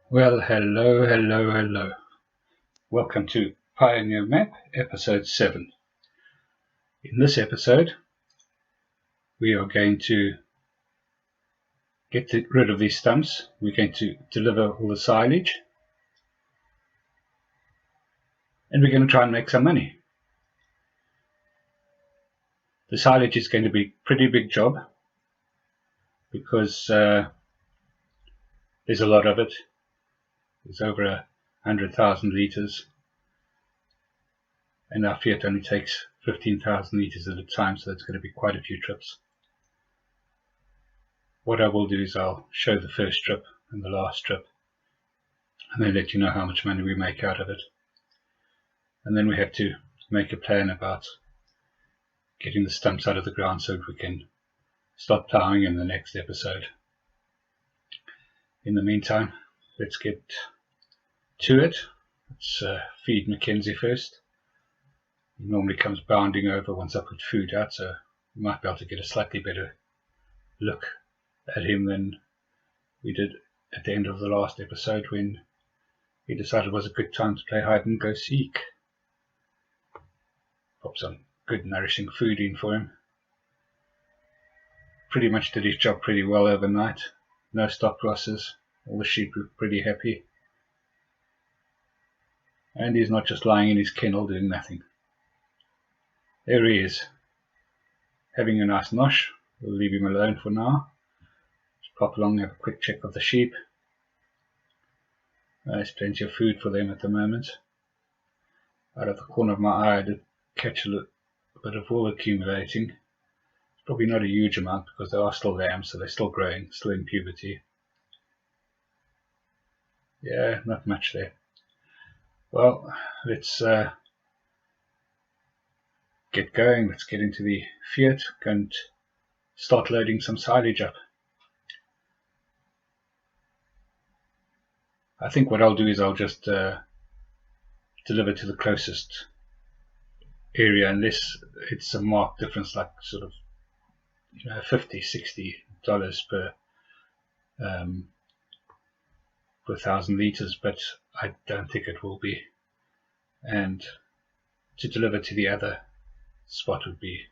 Well, hello. Welcome to Pioneer Map, episode 7. In this episode, we are going to get rid of these stumps. We're going to deliver all the silage. And we're going to try and make some money. The silage is going to be a pretty big job because there's a lot of it. There's over 100,000 litres. And our Fiat only takes 15,000 litres at a time, so that's going to be quite a few trips. What I will do is I'll show the first trip and the last trip, and then let you know how much money we make out of it. And then we have to make a plan about getting the stumps out of the ground so that we can start ploughing in the next episode. In the meantime, let's get to it. Let's feed Mackenzie first. He normally comes bounding over once I put food out, so we might be able to get a slightly better look at him than we did at the end of the last episode when he decided it was a good time to play hide and go seek. Pop some good nourishing food in for him. Pretty much did his job pretty well overnight. No stock losses. All the sheep were pretty happy. And he's not just lying in his kennel doing nothing. There he is, having a nice nosh. We'll leave him alone for now. Just pop along and have a quick check of the sheep. There's plenty of food for them at the moment. Out of the corner of my eye I did catch a bit of wool accumulating. It's probably not a huge amount because they are still lambs, so they're still growing, still in puberty. Yeah, not much there. Well, let's get going. Let's get into the Fiat and start loading some silage up. I think what I'll do is I'll just deliver to the closest area, unless it's a marked difference, like sort of $50-$60 per 1,000 litres, but I don't think it will be. And to deliver to the other spot would be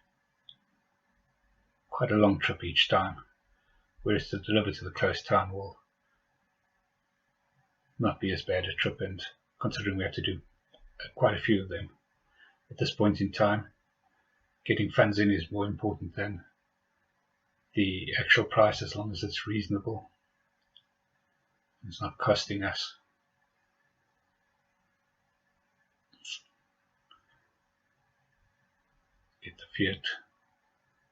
quite a long trip each time, whereas to deliver to the close town will not be as bad a trip, and considering we have to do quite a few of them at this point in time, getting funds in is more important than the actual price, as long as it's reasonable. It's not costing us. Get the Fiat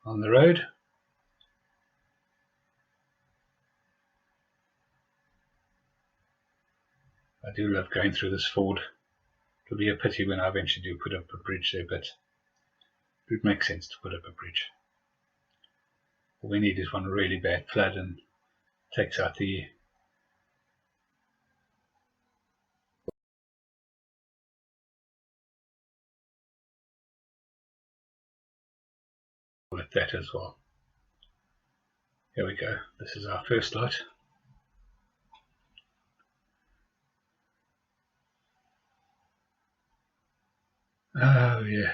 on the road. I do love going through this ford. It'll be a pity when I eventually do put up a bridge there, but it would make sense to put up a bridge. All we need is one really bad flood and takes out the at that as well. Here we go. This is our first lot. Oh yeah.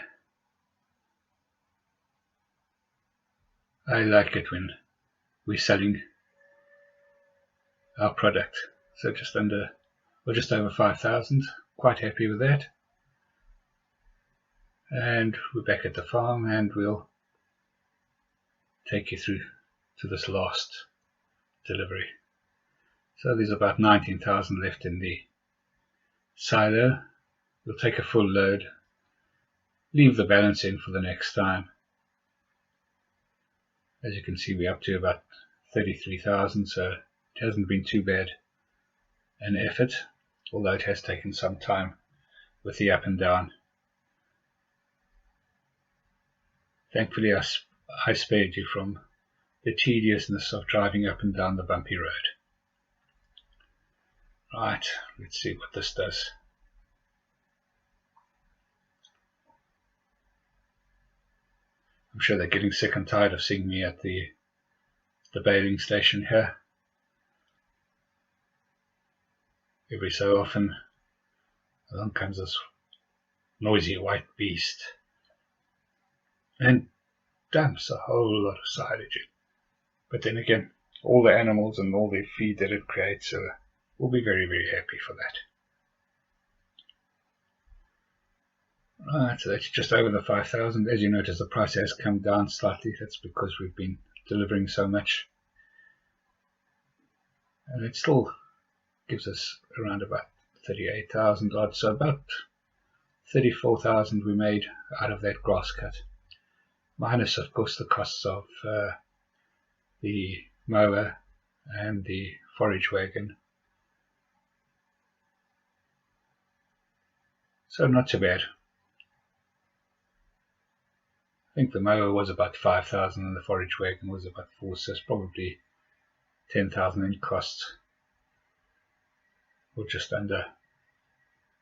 I like it when we're selling our product. So just under, or just over 5,000. Quite happy with that. And we're back at the farm, and we'll take you through to this last delivery. So there's about 19,000 left in the silo. We'll take a full load, leave the balance in for the next time. As you can see, we're up to about 33,000, so it hasn't been too bad an effort, although it has taken some time with the up and down. Thankfully I spared you from the tediousness of driving up and down the bumpy road. Right, let's see what this does. I'm sure they're getting sick and tired of seeing me at the baling station here. every so often along comes this noisy white beast and dumps a whole lot of silage in. But then again, all the animals and all the feed that it creates will be very, very happy for that. Right, so that's just over the 5,000. As you notice, the price has come down slightly. That's because we've been delivering so much. And it still gives us around about 38,000 odd, so about 34,000 we made out of that grass cut. Minus, of course, the costs of the mower and the forage wagon. So not too bad. I think the mower was about 5,000 and the forage wagon was about 4, so it's probably 10,000 in costs, or just under.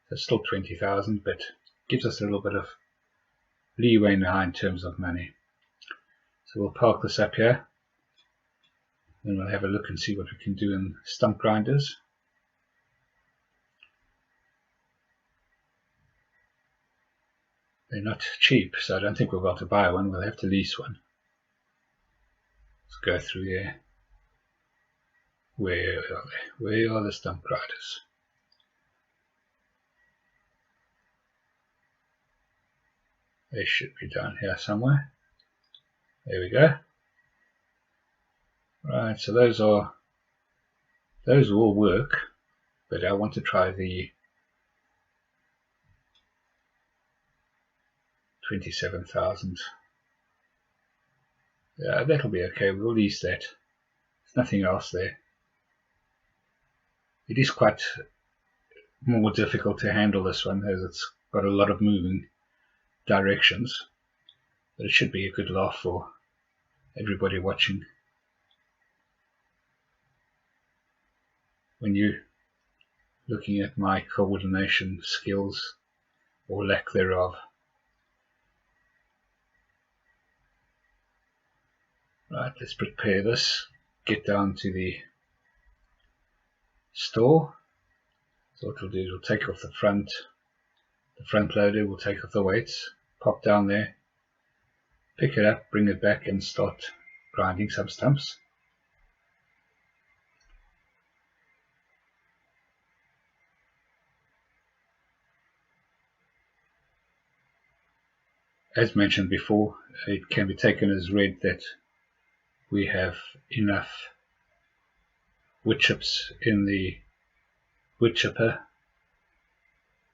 That's still 20,000, but gives us a little bit of leeway now in terms of money. So we'll park this up here, then we'll have a look and see what we can do in stump grinders. They're not cheap, so I don't think we'll be able to buy one. We'll have to lease one. Let's go through here. Where are they? Where are the stump grinders? They should be down here somewhere. There we go. Right, so those will work, but I want to try the 27,000. Yeah, that'll be okay. We'll lease that. There's nothing else there. It is quite more difficult to handle this one, as it's got a lot of moving directions, but it should be a good laugh for everybody watching. When you're looking at my coordination skills, or lack thereof. Right, let's prepare this, get down to the store. So what we'll do is we'll take off the front loader, we'll take off the weights, pop down there, pick it up, bring it back and start grinding some stumps. As mentioned before, it can be taken as read that we have enough wood chips in the wood chipper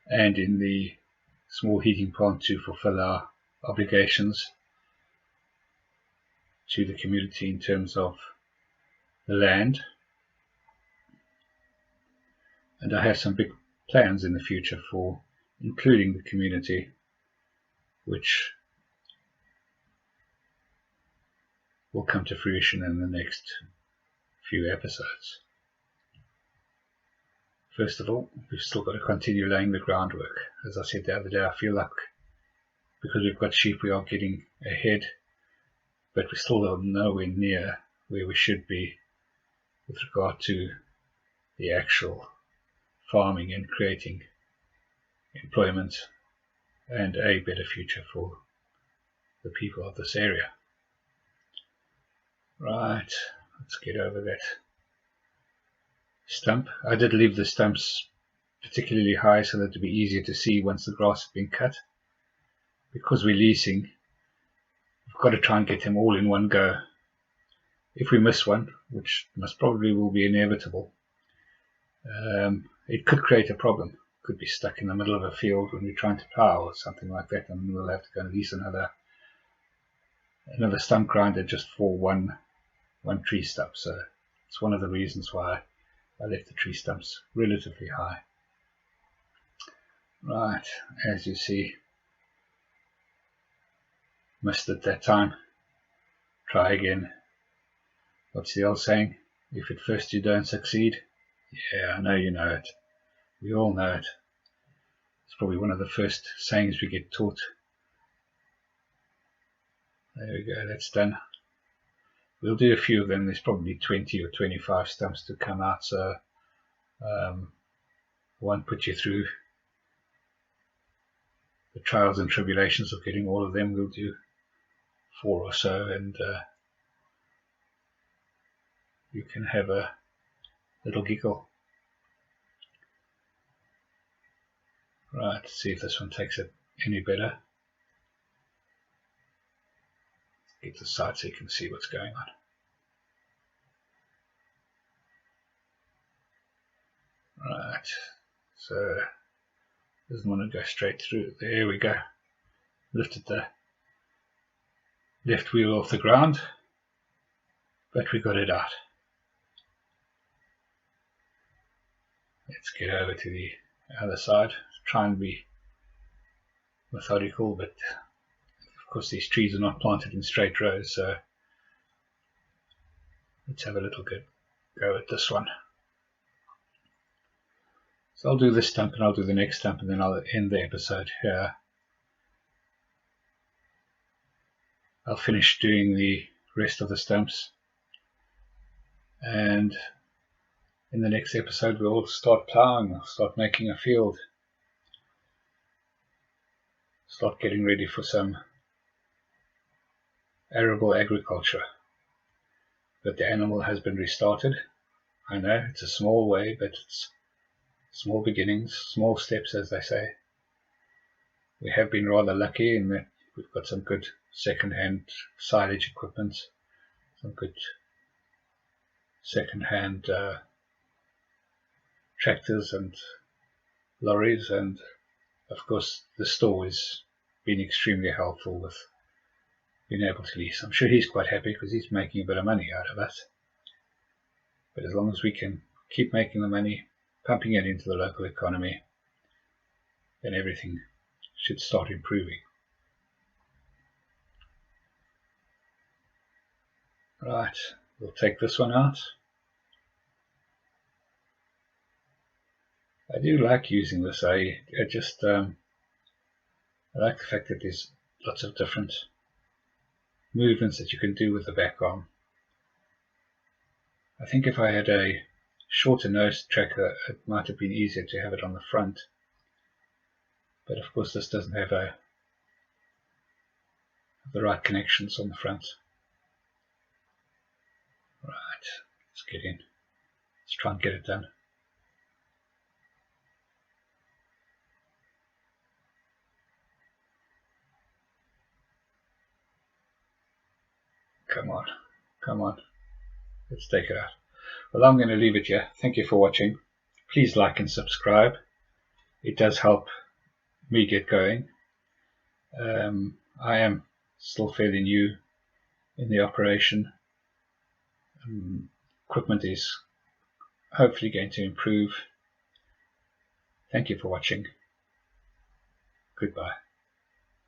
and in the small heating plant to fulfill our obligations to the community in terms of the land. And I have some big plans in the future for including the community, which will come to fruition in the next few episodes. First of all, we've still got to continue laying the groundwork. As I said the other day, I feel like because we've got sheep we are getting ahead, but we're still nowhere near where we should be with regard to the actual farming and creating employment and a better future for the people of this area. Right, let's get over that stump. I did leave the stumps particularly high so that it would be easier to see once the grass has been cut. Because we're leasing, we've got to try and get them all in one go. If we miss one, which most probably will be inevitable, it could create a problem. Could be stuck in the middle of a field when we're trying to plow or something like that, and we'll have to go and lease another stump grinder just for one tree stump. So it's one of the reasons why I left the tree stumps relatively high. Right, as you see, missed it that time. Try again. What's the old saying? If at first you don't succeed. Yeah, I know you know it. We all know it. It's probably one of the first sayings we get taught. There we go, that's done. We'll do a few of them. There's probably 20 or 25 stumps to come out, so won't put you through the trials and tribulations of getting all of them. We'll do 4 or so, and you can have a little giggle. Right, let's see if this one takes it any better. Get the side so you can see what's going on. Right, so doesn't want to go straight through. There we go. Lifted the left wheel off the ground, but we got it out. Let's get over to the other side. Try and be methodical, but of course these trees are not planted in straight rows, so let's have a little go at this one. So I'll do this stump and I'll do the next stump, and then I'll end the episode here. I'll finish doing the rest of the stumps, and in the next episode we'll start ploughing, we'll start making a field, start getting ready for some arable agriculture. But the animal has been restarted. I know it's a small way, but it's small beginnings, small steps, as they say. We have been rather lucky in that we've got some good second-hand silage equipment, some good second-hand tractors and lorries, and of course the store has been extremely helpful with being able to lease. I'm sure he's quite happy because he's making a bit of money out of it. But as long as we can keep making the money, pumping it into the local economy, then everything should start improving. Right, we'll take this one out. I do like using this. I like the fact that there's lots of different movements that you can do with the back arm. I think if I had a shorter nose tracker, it might have been easier to have it on the front. But of course this doesn't have the right connections on the front. Right, let's get in. Let's try and get it done. Come on, come on. Let's take it out. Well, I'm going to leave it here. Thank you for watching. Please like and subscribe. It does help me get going. I am still fairly new in the operation. Equipment is hopefully going to improve. Thank you for watching. Goodbye.